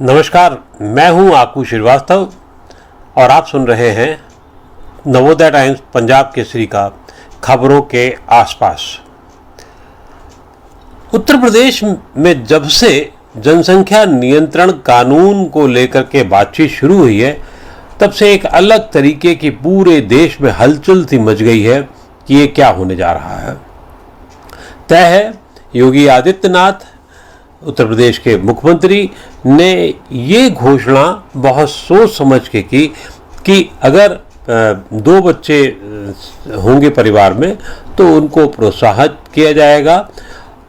नमस्कार, मैं हूं आकू श्रीवास्तव और आप सुन रहे हैं नवोदय टाइम्स पंजाब केसरी का खबरों के आसपास। उत्तर प्रदेश में जब से जनसंख्या नियंत्रण कानून को लेकर के बातचीत शुरू हुई है, तब से एक अलग तरीके की पूरे देश में हलचल सी मच गई है कि ये क्या होने जा रहा है। तय है, योगी आदित्यनाथ उत्तर प्रदेश के मुख्यमंत्री ने ये घोषणा बहुत सोच समझ के की कि अगर 2 बच्चे होंगे परिवार में तो उनको प्रोत्साहित किया जाएगा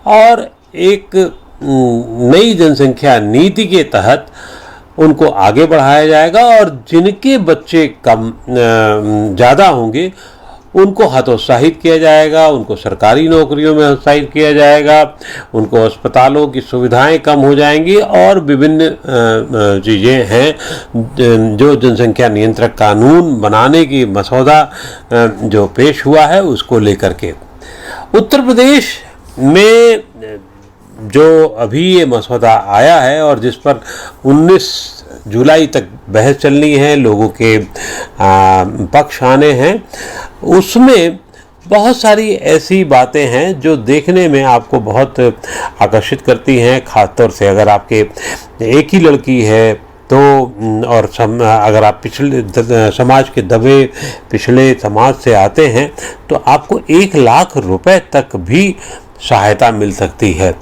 और एक नई जनसंख्या नीति के तहत उनको आगे बढ़ाया जाएगा और जिनके बच्चे कम ज़्यादा होंगे उनको हतोत्साहित किया जाएगा, उनको सरकारी नौकरियों में हतोत्साहित किया जाएगा, उनको अस्पतालों की सुविधाएं कम हो जाएंगी और विभिन्न चीज़ें हैं जो जनसंख्या नियंत्रक कानून बनाने की मसौदा जो पेश हुआ है उसको लेकर के। उत्तर प्रदेश में जो अभी ये मसौदा आया है और जिस पर 19 जुलाई तक बहस चलनी है, लोगों के पक्ष आने हैं, उसमें बहुत सारी ऐसी बातें हैं जो देखने में आपको बहुत आकर्षित करती हैं। ख़ासतौर से अगर आपके एक ही लड़की है तो और अगर आप पिछले समाज के दबे पिछले समाज से आते हैं तो आपको 1 लाख रुपए तक भी सहायता मिल सकती है।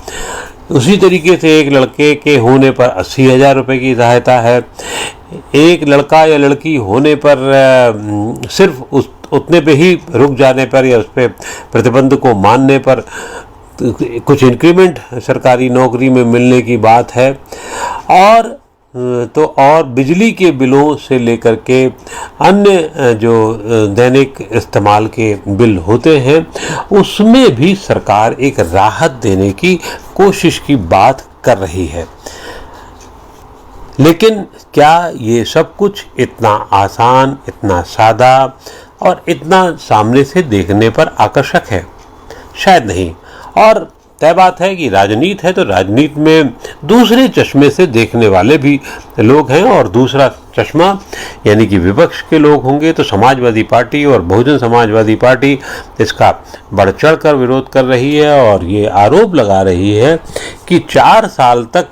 उसी तरीके से एक लड़के के होने पर 80,000 रुपये की सहायता है। एक लड़का या लड़की होने पर सिर्फ उतने पे ही रुक जाने पर या उस पर प्रतिबंध को मानने पर कुछ इंक्रीमेंट सरकारी नौकरी में मिलने की बात है। और बिजली के बिलों से लेकर के अन्य जो दैनिक इस्तेमाल के बिल होते हैं उसमें भी सरकार एक राहत देने की कोशिश की बात कर रही है। लेकिन क्या ये सब कुछ इतना आसान, इतना सादा और इतना सामने से देखने पर आकर्षक है? शायद नहीं। और तय बात है कि राजनीति है तो राजनीति में दूसरे चश्मे से देखने वाले भी लोग हैं और दूसरा चश्मा यानी कि विपक्ष के लोग होंगे। तो समाजवादी पार्टी और बहुजन समाजवादी पार्टी इसका बढ़ चढ़ कर विरोध कर रही है और ये आरोप लगा रही है कि 4 साल तक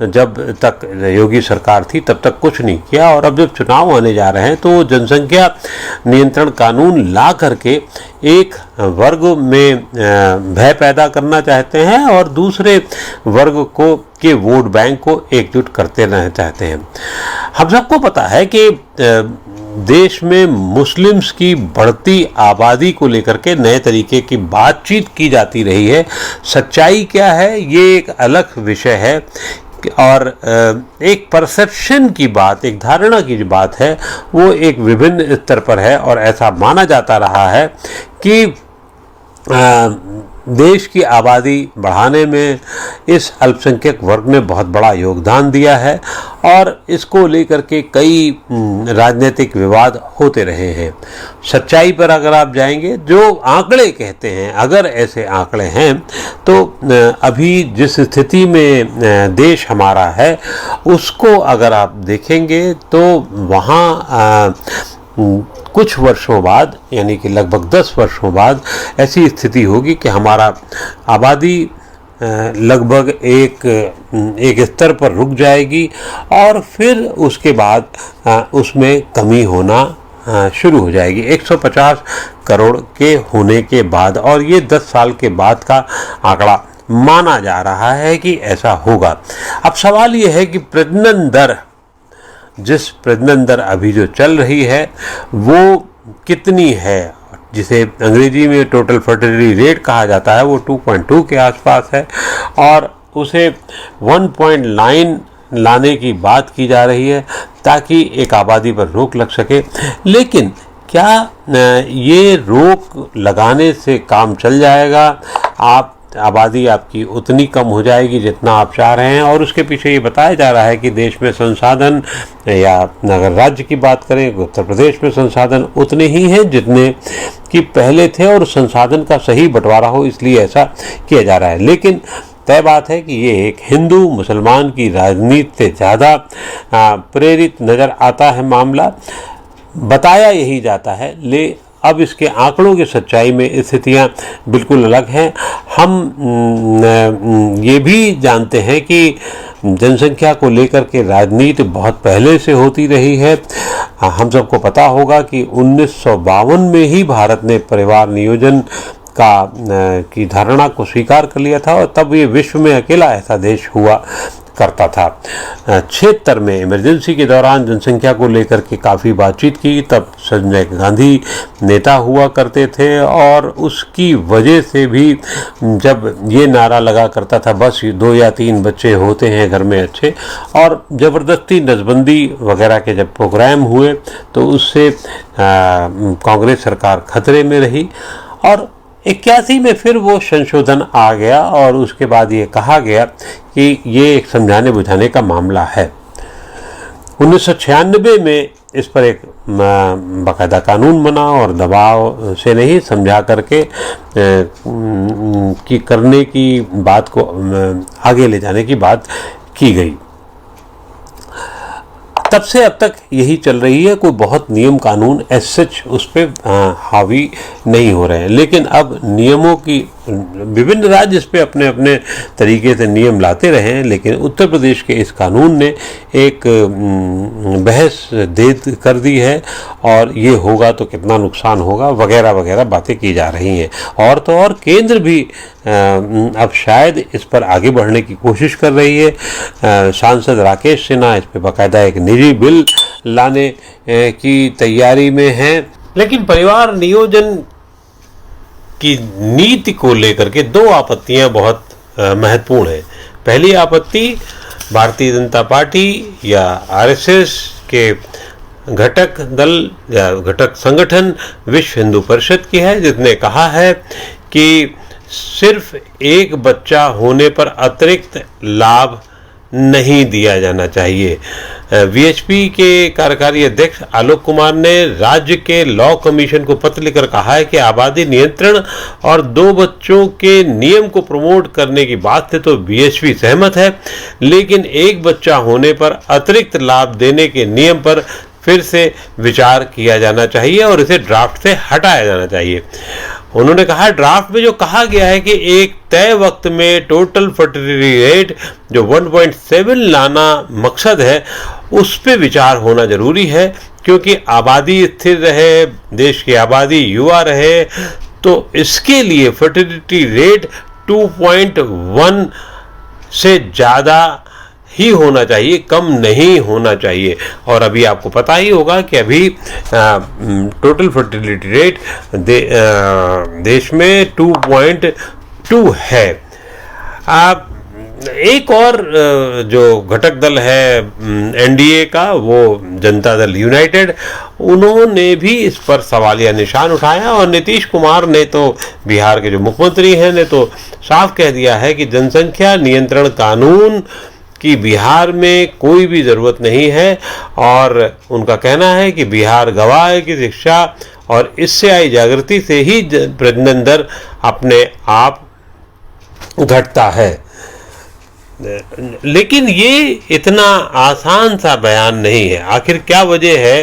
जब तक योगी सरकार थी तब तक कुछ नहीं किया और अब जब चुनाव आने जा रहे हैं तो जनसंख्या नियंत्रण कानून ला करके एक वर्ग में भय पैदा करना चाहते हैं और दूसरे वर्ग को के वोट बैंक को एकजुट करते रहना चाहते हैं। हम सबको पता है कि देश में मुस्लिम्स की बढ़ती आबादी को लेकर के नए तरीके की बातचीत की जाती रही है। सच्चाई क्या है ये एक अलग विषय है और एक परसेप्शन की बात, एक धारणा की जो बात है वो एक विभिन्न स्तर पर है और ऐसा माना जाता रहा है कि देश की आबादी बढ़ाने में इस अल्पसंख्यक वर्ग ने बहुत बड़ा योगदान दिया है और इसको लेकर के कई राजनीतिक विवाद होते रहे हैं। सच्चाई पर अगर आप जाएंगे, जो आंकड़े कहते हैं, अगर ऐसे आंकड़े हैं तो अभी जिस स्थिति में देश हमारा है उसको अगर आप देखेंगे तो वहाँ कुछ वर्षों बाद यानी कि लगभग 10 वर्षों बाद ऐसी स्थिति होगी कि हमारा आबादी लगभग एक स्तर पर रुक जाएगी और फिर उसके बाद उसमें कमी होना शुरू हो जाएगी 150 करोड़ के होने के बाद। और ये 10 साल के बाद का आंकड़ा माना जा रहा है कि ऐसा होगा। अब सवाल ये है कि प्रजनन दर, जिस प्रजनन दर अभी जो चल रही है वो कितनी है, जिसे अंग्रेजी में टोटल फर्टिलिटी रेट कहा जाता है, वो 2.2 के आसपास है और उसे 1.9 लाने की बात की जा रही है ताकि एक आबादी पर रोक लग सके। लेकिन क्या ये रोक लगाने से काम चल जाएगा? आबादी आपकी उतनी कम हो जाएगी जितना आप चाह रहे हैं और उसके पीछे ये बताया जा रहा है कि देश में संसाधन, या अगर राज्य की बात करें उत्तर प्रदेश में संसाधन उतने ही हैं जितने कि पहले थे और संसाधन का सही बंटवारा हो, इसलिए ऐसा किया जा रहा है। लेकिन तय बात है कि ये एक हिंदू मुसलमान की राजनीति से ज़्यादा प्रेरित नज़र आता है मामला। बताया यही जाता है, अब इसके आंकड़ों की सच्चाई में स्थितियां बिल्कुल अलग हैं। हम ये भी जानते हैं कि जनसंख्या को लेकर के राजनीति बहुत पहले से होती रही है। हम सबको पता होगा कि 1952 में ही भारत ने परिवार नियोजन की धारणा को स्वीकार कर लिया था और तब ये विश्व में अकेला ऐसा देश हुआ करता था। 76 में इमरजेंसी के दौरान जनसंख्या को लेकर के काफ़ी बातचीत की। तब संजय गांधी नेता हुआ करते थे और उसकी वजह से भी जब ये नारा लगा करता था बस 2 या 3 बच्चे होते हैं घर में अच्छे, और ज़बरदस्ती नसबंदी वगैरह के जब प्रोग्राम हुए तो उससे कांग्रेस सरकार खतरे में रही और 81 में फिर वो संशोधन आ गया और उसके बाद ये कहा गया कि ये एक समझाने बुझाने का मामला है। 1996 में इस पर एक बाकायदा कानून बना और दबाव से नहीं, समझा करके कि करने की बात को आगे ले जाने की बात की गई। तब से अब तक यही चल रही है। कोई बहुत नियम कानून सच उस पर हावी नहीं हो रहे हैं, लेकिन अब नियमों की विभिन्न राज्य इस पे अपने अपने तरीके से नियम लाते रहे हैं, लेकिन उत्तर प्रदेश के इस कानून ने एक बहस कर दी है और ये होगा तो कितना नुकसान होगा वगैरह वगैरह बातें की जा रही हैं। और तो और केंद्र भी अब शायद इस पर आगे बढ़ने की कोशिश कर रही है। सांसद राकेश सिन्हा इस पर बाकायदा एक निजी बिल लाने की तैयारी में हैं। लेकिन परिवार नियोजन की नीति को लेकर के 2 आपत्तियां बहुत महत्वपूर्ण हैं। पहली आपत्ति भारतीय जनता पार्टी या आरएसएस के घटक दल या घटक संगठन विश्व हिंदू परिषद की है, जिसने कहा है कि सिर्फ एक बच्चा होने पर अतिरिक्त लाभ नहीं दिया जाना चाहिए। वीएचपी के कार्यकारी अध्यक्ष आलोक कुमार ने राज्य के लॉ कमीशन को पत्र लिखकर कहा है कि आबादी नियंत्रण और 2 बच्चों के नियम को प्रमोट करने की बात से तो वीएचपी सहमत है, लेकिन एक बच्चा होने पर अतिरिक्त लाभ देने के नियम पर फिर से विचार किया जाना चाहिए और इसे ड्राफ्ट से हटाया जाना चाहिए। उन्होंने कहा ड्राफ्ट में जो कहा गया है कि एक तय वक्त में टोटल फर्टिलिटी रेट जो 1.7 लाना मकसद है, उस पे विचार होना जरूरी है, क्योंकि आबादी स्थिर रहे, देश की आबादी युवा रहे, तो इसके लिए फर्टिलिटी रेट 2.1 से ज़्यादा ही होना चाहिए, कम नहीं होना चाहिए। और अभी आपको पता ही होगा कि अभी टोटल फर्टिलिटी रेट देश में 2.2 है। एक और जो घटक दल है एनडीए का, वो जनता दल यूनाइटेड, उन्होंने भी इस पर सवालिया निशान उठाया और नीतीश कुमार ने तो, बिहार के जो मुख्यमंत्री हैं, ने तो साफ कह दिया है कि जनसंख्या नियंत्रण कानून कि बिहार में कोई भी ज़रूरत नहीं है। और उनका कहना है कि बिहार गवाह है कि शिक्षा और इससे आई जागृति से ही प्रजनन दर अपने आप घटता है। लेकिन ये इतना आसान सा बयान नहीं है। आखिर क्या वजह है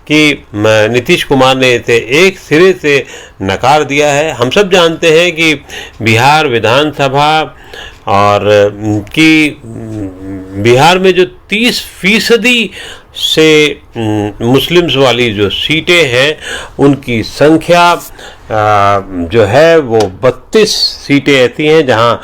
कि नीतीश कुमार ने इसे एक सिरे से नकार दिया है? हम सब जानते हैं कि बिहार विधानसभा और कि बिहार में जो 30% से मुस्लिम्स वाली जो सीटें हैं, उनकी संख्या जो है वो 32 सीटें ऐसी हैं जहां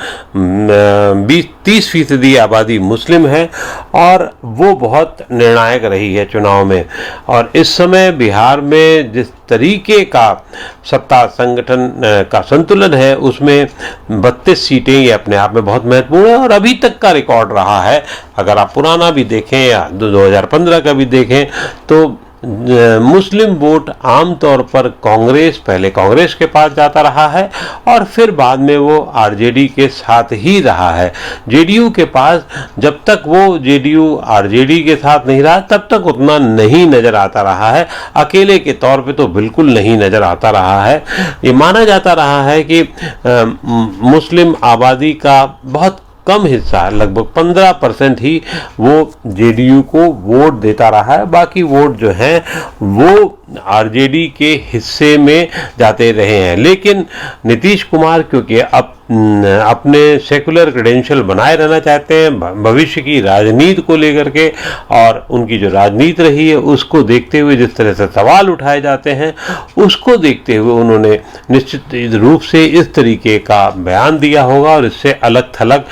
30% आबादी मुस्लिम है और वो बहुत निर्णायक रही है चुनाव में। और इस समय बिहार में जिस तरीके का सत्ता संगठन का संतुलन है, उसमें 32 सीटें ये अपने आप में बहुत महत्वपूर्ण है और अभी तक का रिकॉर्ड रहा है। अगर आप पुराना भी देखें या 2015 का भी देखें तो मुस्लिम वोट आमतौर पर पहले कांग्रेस के पास जाता रहा है और फिर बाद में वो आरजेडी के साथ ही रहा है। जेडीयू के पास जब तक वो जेडीयू आरजेडी के साथ नहीं रहा, तब तक उतना नहीं नज़र आता रहा है। अकेले के तौर पे तो बिल्कुल नहीं नज़र आता रहा है। ये माना जाता रहा है कि मुस्लिम आबादी का बहुत कम हिस्सा, लगभग 15% ही वो जेडीयू को वोट देता रहा है। बाकी वोट जो हैं वो आरजेडी के हिस्से में जाते रहे हैं। लेकिन नीतीश कुमार क्योंकि अपने सेकुलर क्रेडेंशियल बनाए रहना चाहते हैं भविष्य की राजनीति को लेकर के, और उनकी जो राजनीति रही है उसको देखते हुए जिस तरह से सवाल उठाए जाते हैं उसको देखते हुए उन्होंने निश्चित रूप से इस तरीके का बयान दिया होगा और इससे अलग थलग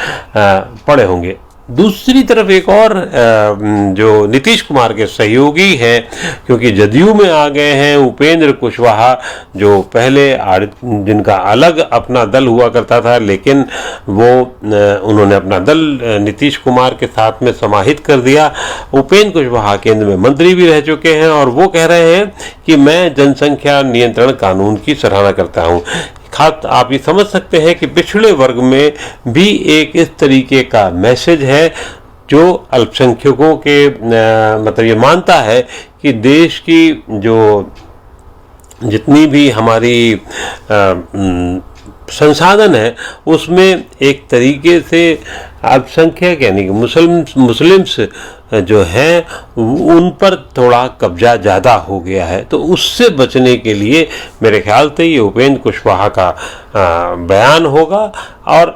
पड़े होंगे। दूसरी तरफ एक और जो नीतीश कुमार के सहयोगी हैं, क्योंकि जदयू में आ गए हैं उपेंद्र कुशवाहा, जो पहले जिनका अलग अपना दल हुआ करता था, लेकिन वो उन्होंने अपना दल नीतीश कुमार के साथ में समाहित कर दिया। उपेंद्र कुशवाहा केंद्र में मंत्री भी रह चुके हैं और वो कह रहे हैं कि मैं जनसंख्या नियंत्रण कानून की सराहना करता हूँ। आप ये समझ सकते हैं कि पिछड़े वर्ग में भी एक इस तरीके का मैसेज है जो अल्पसंख्यकों के मतलब ये मानता है कि देश की जो जितनी भी हमारी संसाधन है उसमें एक तरीके से अल्पसंख्यक यानी कि मुस्लिम्स जो हैं उन पर थोड़ा कब्जा ज़्यादा हो गया है। तो उससे बचने के लिए मेरे ख्याल से ये उपेंद्र कुशवाहा का बयान होगा। और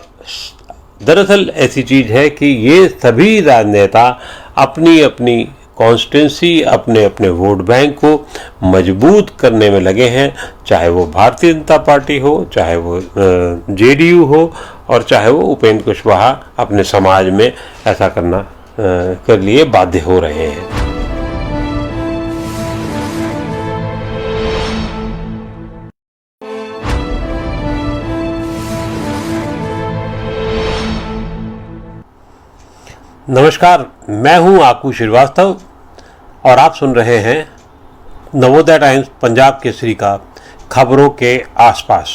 दरअसल ऐसी चीज़ है कि ये सभी राजनेता अपनी अपनी कॉन्स्टिट्यूंसी अपने अपने वोट बैंक को मजबूत करने में लगे हैं, चाहे वो भारतीय जनता पार्टी हो, चाहे वो जेडीयू हो, और चाहे वो उपेंद्र कुशवाहा अपने समाज में ऐसा करना के लिए बाध्य हो रहे हैं। नमस्कार, मैं हूं आकू श्रीवास्तव और आप सुन रहे हैं नवोदय टाइम्स पंजाब केसरी का खबरों के आसपास।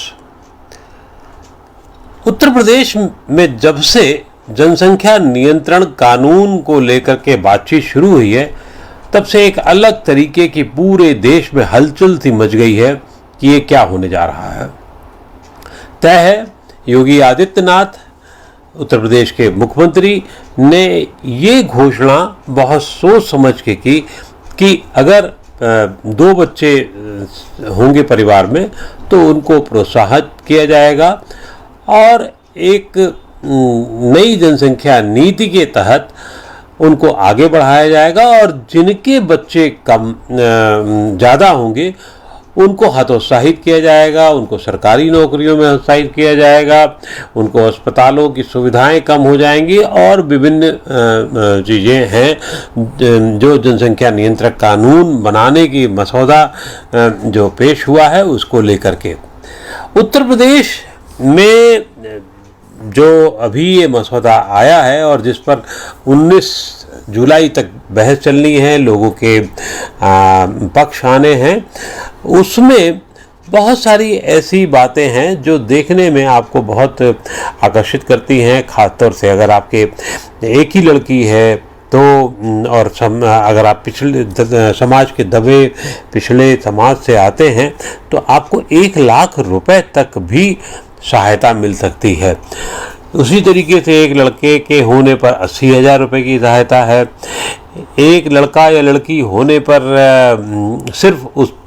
उत्तर प्रदेश में जब से जनसंख्या नियंत्रण कानून को लेकर के बातचीत शुरू हुई है तब से एक अलग तरीके की पूरे देश में हलचल सी मच गई है कि ये क्या होने जा रहा है। तय है, योगी आदित्यनाथ उत्तर प्रदेश के मुख्यमंत्री ने ये घोषणा बहुत सोच समझ के की कि अगर 2 बच्चे होंगे परिवार में तो उनको प्रोत्साहित किया जाएगा और एक नई जनसंख्या नीति के तहत उनको आगे बढ़ाया जाएगा और जिनके बच्चे कम ज़्यादा होंगे उनको हतोत्साहित किया जाएगा, उनको सरकारी नौकरियों में हतोत्साहित किया जाएगा, उनको अस्पतालों की सुविधाएं कम हो जाएंगी और विभिन्न चीज़ें हैं जो जनसंख्या नियंत्रण कानून बनाने की मसौदा जो पेश हुआ है उसको लेकर के। उत्तर प्रदेश में जो अभी ये मसौदा आया है और जिस पर 19 जुलाई तक बहस चलनी है, लोगों के पक्ष आने हैं, उसमें बहुत सारी ऐसी बातें हैं जो देखने में आपको बहुत आकर्षित करती हैं। ख़ासतौर से अगर आपके एक ही लड़की है तो और अगर आप पिछले समाज के दबे पिछले समाज से आते हैं तो आपको 1 लाख रुपए तक भी सहायता मिल सकती है। उसी तरीके से एक लड़के के होने पर 80,000 रुपये की सहायता है। एक लड़का या लड़की होने पर सिर्फ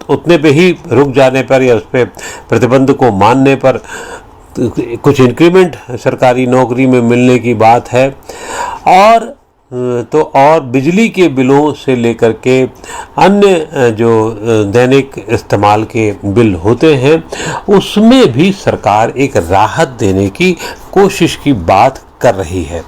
उतने पे ही रुक जाने पर या उस पर प्रतिबंध को मानने पर कुछ इंक्रीमेंट सरकारी नौकरी में मिलने की बात है। और बिजली के बिलों से लेकर के अन्य जो दैनिक इस्तेमाल के बिल होते हैं उसमें भी सरकार एक राहत देने की कोशिश की बात कर रही है।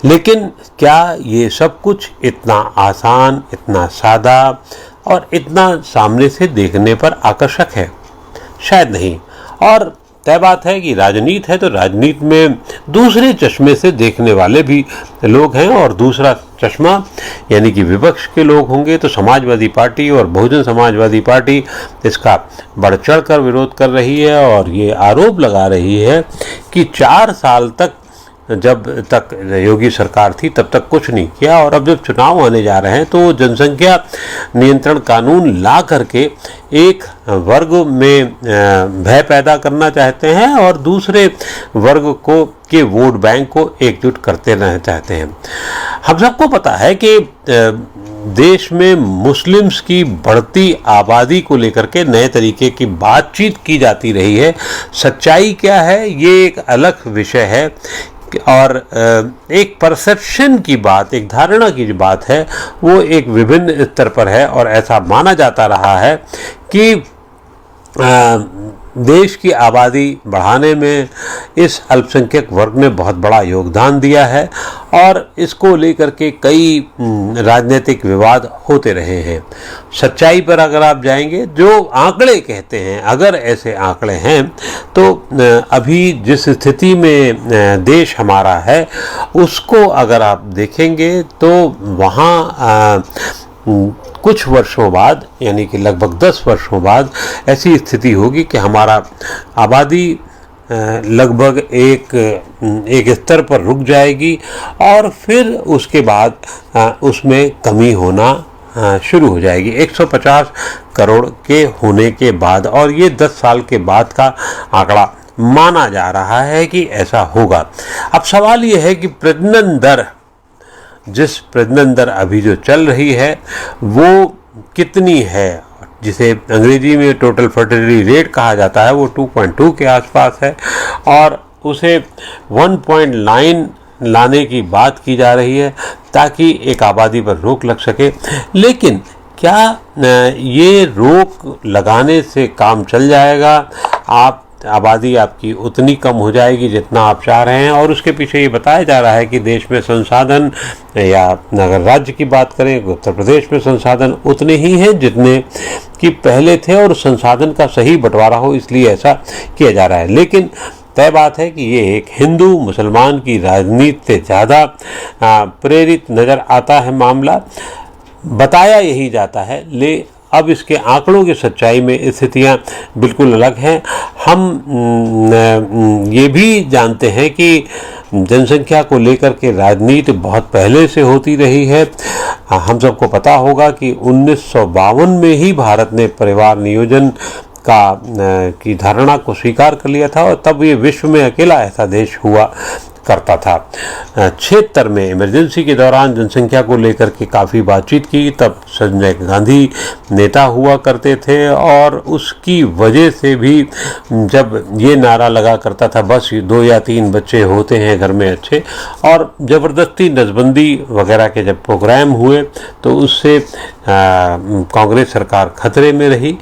लेकिन क्या ये सब कुछ इतना आसान, इतना सादा और इतना सामने से देखने पर आकर्षक है? शायद नहीं। और तय बात है कि राजनीति है तो राजनीति में दूसरे चश्मे से देखने वाले भी लोग हैं और दूसरा चश्मा यानी कि विपक्ष के लोग होंगे। तो समाजवादी पार्टी और बहुजन समाजवादी पार्टी इसका बढ़ चढ़ कर विरोध कर रही है और ये आरोप लगा रही है कि 4 साल तक जब तक योगी सरकार थी तब तक कुछ नहीं किया, और अब जब चुनाव आने जा रहे हैं तो जनसंख्या नियंत्रण कानून ला करके एक वर्ग में भय पैदा करना चाहते हैं और दूसरे वर्ग को के वोट बैंक को एकजुट करते रहना चाहते हैं। हम सबको पता है कि देश में मुस्लिम्स की बढ़ती आबादी को लेकर के नए तरीके की बातचीत की जाती रही है। सच्चाई क्या है ये एक अलग विषय है, और एक परसेप्शन की बात, एक धारणा की जो बात है वो एक विभिन्न स्तर पर है, और ऐसा माना जाता रहा है कि देश की आबादी बढ़ाने में इस अल्पसंख्यक वर्ग ने बहुत बड़ा योगदान दिया है, और इसको लेकर के कई राजनीतिक विवाद होते रहे हैं। सच्चाई पर अगर आप जाएंगे, जो आंकड़े कहते हैं, अगर ऐसे आंकड़े हैं तो अभी जिस स्थिति में देश हमारा है उसको अगर आप देखेंगे तो वहाँ कुछ वर्षों बाद, यानी कि लगभग 10 वर्षों बाद ऐसी स्थिति होगी कि हमारा आबादी लगभग एक स्तर पर रुक जाएगी, और फिर उसके बाद उसमें कमी होना शुरू हो जाएगी 150 करोड़ के होने के बाद, और ये 10 साल के बाद का आंकड़ा माना जा रहा है कि ऐसा होगा। अब सवाल ये है कि प्रजनन दर, जिस प्रजनन दर अभी जो चल रही है वो कितनी है, जिसे अंग्रेजी में टोटल फर्टिलिटी रेट कहा जाता है, वो 2.2 के आसपास है, और उसे 1.9 लाने की बात की जा रही है ताकि एक आबादी पर रोक लग सके। लेकिन क्या ये रोक लगाने से काम चल जाएगा? आबादी आपकी उतनी कम हो जाएगी जितना आप चाह रहे हैं, और उसके पीछे ये बताया जा रहा है कि देश में संसाधन, या अगर राज्य की बात करें उत्तर प्रदेश में संसाधन उतने ही हैं जितने कि पहले थे, और संसाधन का सही बंटवारा हो इसलिए ऐसा किया जा रहा है। लेकिन तय बात है कि ये एक हिंदू मुसलमान की राजनीति से ज़्यादा प्रेरित नज़र आता है मामला, बताया यही जाता है। अब इसके आंकड़ों की सच्चाई में स्थितियां बिल्कुल अलग हैं। हम ये भी जानते हैं कि जनसंख्या को लेकर के राजनीति बहुत पहले से होती रही है। हम सबको पता होगा कि 1952 में ही भारत ने परिवार नियोजन की धारणा को स्वीकार कर लिया था, और तब ये विश्व में अकेला ऐसा देश हुआ करता था। 76 में इमरजेंसी के दौरान जनसंख्या को लेकर के काफ़ी बातचीत की, तब संजय गांधी नेता हुआ करते थे, और उसकी वजह से भी जब ये नारा लगा करता था बस 2 या 3 बच्चे होते हैं घर में अच्छे, और ज़बरदस्ती नसबंदी वगैरह के जब प्रोग्राम हुए तो उससे कांग्रेस सरकार खतरे में रही,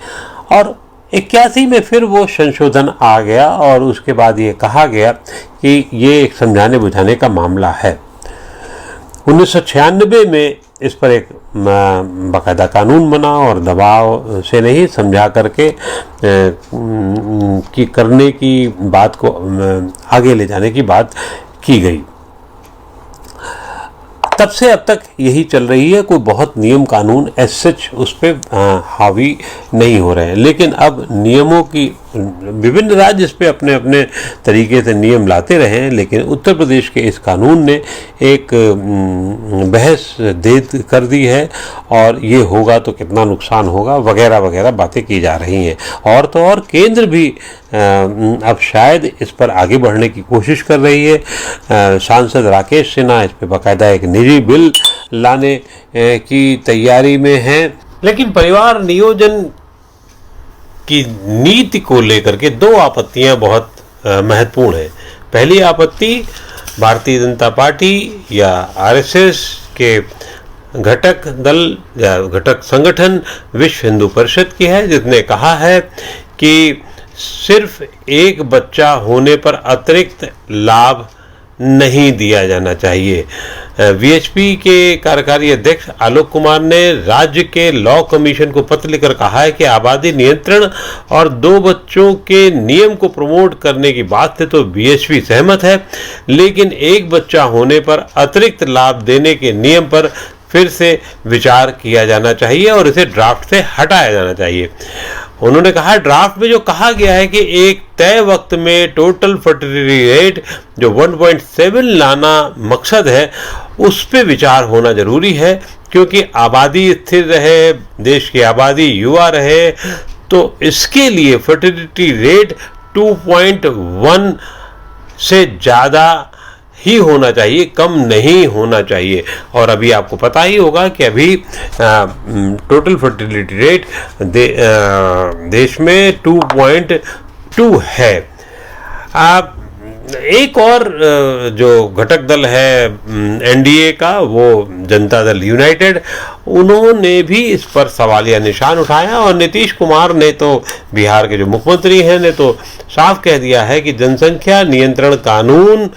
और 81 में फिर वो संशोधन आ गया, और उसके बाद ये कहा गया कि ये एक समझाने बुझाने का मामला है। 1996 में इस पर एक बाकायदा कानून बना, और दबाव से नहीं, समझा करके कि करने की बात को आगे ले जाने की बात की गई। तब से अब तक यही चल रही है, कोई बहुत नियम कानून एज सच उस पर हावी नहीं हो रहे हैं। लेकिन अब नियमों की विभिन्न राज्य इस पे अपने अपने तरीके से नियम लाते रहे हैं, लेकिन उत्तर प्रदेश के इस कानून ने एक बहस दे कर दी है, और ये होगा तो कितना नुकसान होगा वगैरह वगैरह बातें की जा रही हैं। और तो और केंद्र भी अब शायद इस पर आगे बढ़ने की कोशिश कर रही है। सांसद राकेश सिन्हा इस पर बाकायदा एक निजी बिल लाने की तैयारी में है। लेकिन परिवार नियोजन की नीति को लेकर के 2 आपत्तियां बहुत महत्वपूर्ण हैं। पहली आपत्ति भारतीय जनता पार्टी या आरएसएस के घटक दल या घटक संगठन विश्व हिंदू परिषद की है, जिसने कहा है कि सिर्फ एक बच्चा होने पर अतिरिक्त लाभ नहीं दिया जाना चाहिए। वीएचपी के कार्यकारी अध्यक्ष आलोक कुमार ने राज्य के लॉ कमीशन को पत्र लिखकर कहा है कि आबादी नियंत्रण और 2 बच्चों के नियम को प्रमोट करने की बात से तो वीएचपी सहमत है, लेकिन एक बच्चा होने पर अतिरिक्त लाभ देने के नियम पर फिर से विचार किया जाना चाहिए और इसे ड्राफ्ट से हटाया जाना चाहिए। उन्होंने कहा ड्राफ्ट में जो कहा गया है कि एक तय वक्त में टोटल फर्टिलिटी रेट जो 1.7 लाना मकसद है, उस पे विचार होना जरूरी है, क्योंकि आबादी स्थिर रहे, देश की आबादी युवा रहे, तो इसके लिए फर्टिलिटी रेट 2.1 से ज़्यादा ही होना चाहिए, कम नहीं होना चाहिए। और अभी आपको पता ही होगा कि अभी टोटल फर्टिलिटी रेट देश में 2.2 है। एक और जो घटक दल है एनडीए का, वो जनता दल यूनाइटेड, उन्होंने भी इस पर सवालिया निशान उठाया और नीतीश कुमार ने तो, बिहार के जो मुख्यमंत्री हैं, ने तो साफ कह दिया है कि जनसंख्या नियंत्रण कानून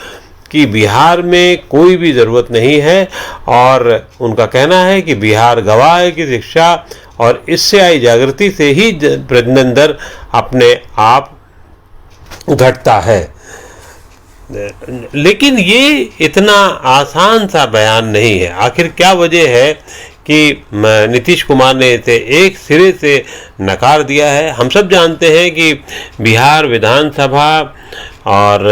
कि बिहार में कोई भी ज़रूरत नहीं है। और उनका कहना है कि बिहार गवाह है कि शिक्षा और इससे आई जागृति से ही प्रजनन दर अपने आप घटता है। लेकिन ये इतना आसान सा बयान नहीं है। आखिर क्या वजह है कि नीतीश कुमार ने इसे एक सिरे से नकार दिया है? हम सब जानते हैं कि बिहार विधानसभा और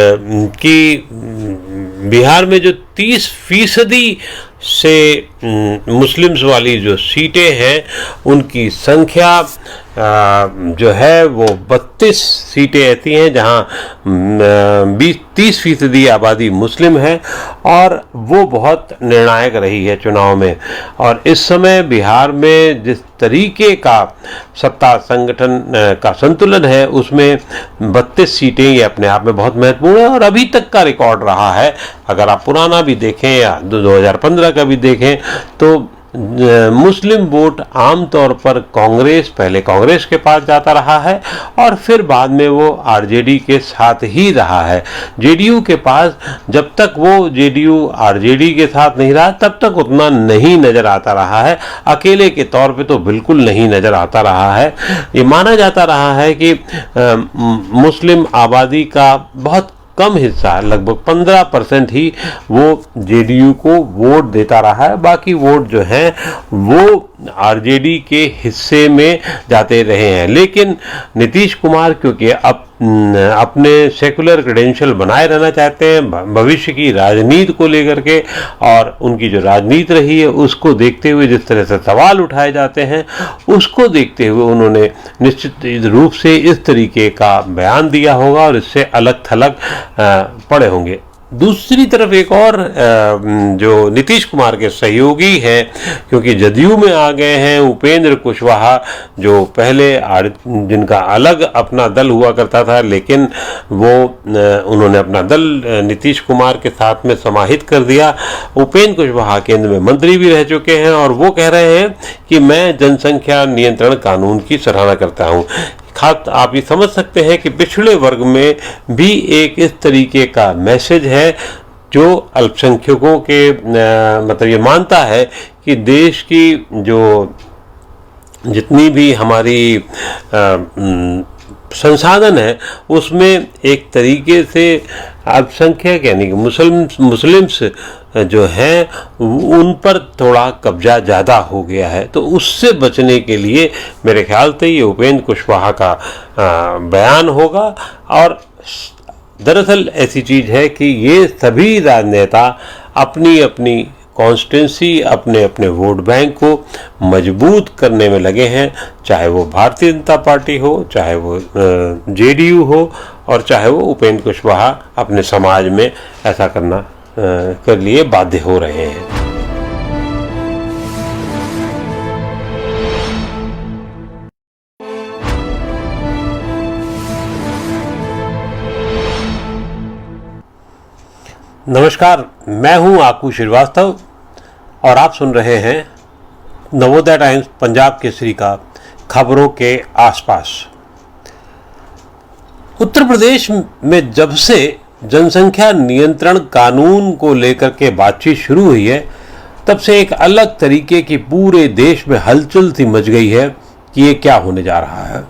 बिहार में जो 30% से मुस्लिम्स वाली जो सीटें हैं, उनकी संख्या जो है वो 32 सीटें ऐसी हैं जहां 30% आबादी मुस्लिम है, और वो बहुत निर्णायक रही है चुनाव में। और इस समय बिहार में जिस तरीके का सत्ता संगठन का संतुलन है, उसमें 32 सीटें ये अपने आप में बहुत महत्वपूर्ण है और अभी तक का रिकॉर्ड रहा है। अगर आप पुराना भी देखें या 2015 का भी देखें तो मुस्लिम वोट आमतौर पर पहले कांग्रेस के पास जाता रहा है और फिर बाद में वो आरजेडी के साथ ही रहा है। जेडीयू के पास जब तक वो जेडीयू आरजेडी के साथ नहीं रहा, तब तक उतना नहीं नज़र आता रहा है। अकेले के तौर पे तो बिल्कुल नहीं नज़र आता रहा है। ये माना जाता रहा है कि मुस्लिम आबादी का बहुत कम हिस्सा, लगभग 15% ही वो जेडीयू को वोट देता रहा है। बाकी वोट जो हैं वो आरजेडी के हिस्से में जाते रहे हैं। लेकिन नीतीश कुमार क्योंकि अपने सेकुलर क्रेडेंशियल बनाए रहना चाहते हैं भविष्य की राजनीति को लेकर के, और उनकी जो राजनीति रही है उसको देखते हुए जिस तरह से सवाल उठाए जाते हैं, उसको देखते हुए उन्होंने निश्चित रूप से इस तरीके का बयान दिया होगा और इससे अलग थलग पड़े होंगे। दूसरी तरफ एक और जो नीतीश कुमार के सहयोगी हैं, क्योंकि जदयू में आ गए हैं उपेंद्र कुशवाहा, जो पहले जिनका अलग अपना दल हुआ करता था, लेकिन वो उन्होंने अपना दल नीतीश कुमार के साथ में समाहित कर दिया। उपेंद्र कुशवाहा केंद्र में मंत्री भी रह चुके हैं और वो कह रहे हैं कि मैं जनसंख्या नियंत्रण कानून की सराहना करता हूँ। आप ये समझ सकते हैं कि पिछड़े वर्ग में भी एक इस तरीके का मैसेज है जो अल्पसंख्यकों के मतलब ये मानता है कि देश की जो जितनी भी हमारी संसाधन है उसमें एक तरीके से अल्पसंख्यक यानी कि मुस्लिम्स जो हैं उन पर थोड़ा कब्जा ज़्यादा हो गया है। तो उससे बचने के लिए मेरे ख्याल से ये उपेंद्र कुशवाहा का बयान होगा। और दरअसल ऐसी चीज़ है कि ये सभी राजनेता अपनी अपनी कॉन्स्टिट्यूंसी, अपने अपने वोट बैंक को मजबूत करने में लगे हैं, चाहे वो भारतीय जनता पार्टी हो, चाहे वो जेडीयू हो, और चाहे वो उपेंद्र कुशवाहा अपने समाज में ऐसा करना कर लिए बाध्य हो रहे हैं। नमस्कार, मैं हूं आकू श्रीवास्तव और आप सुन रहे हैं नवोदय टाइम्स पंजाब केसरी का खबरों के आसपास। उत्तर प्रदेश में जब से जनसंख्या नियंत्रण कानून को लेकर के बातचीत शुरू हुई है, तब से एक अलग तरीके की पूरे देश में हलचल सी मच गई है कि ये क्या होने जा रहा है।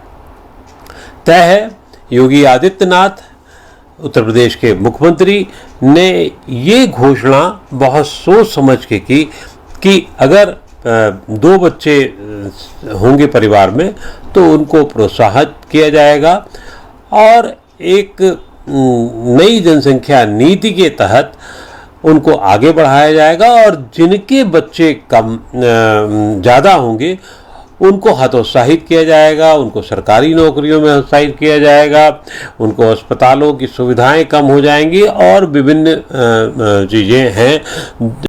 तय है, योगी आदित्यनाथ उत्तर प्रदेश के मुख्यमंत्री ने ये घोषणा बहुत सोच समझ के की कि अगर दो बच्चे होंगे परिवार में तो उनको प्रोत्साहित किया जाएगा और एक नई जनसंख्या नीति के तहत उनको आगे बढ़ाया जाएगा और जिनके बच्चे कम ज़्यादा होंगे उनको हतोत्साहित किया जाएगा, उनको सरकारी नौकरियों में हतोत्साहित किया जाएगा, उनको अस्पतालों की सुविधाएं कम हो जाएंगी और विभिन्न चीज़ें हैं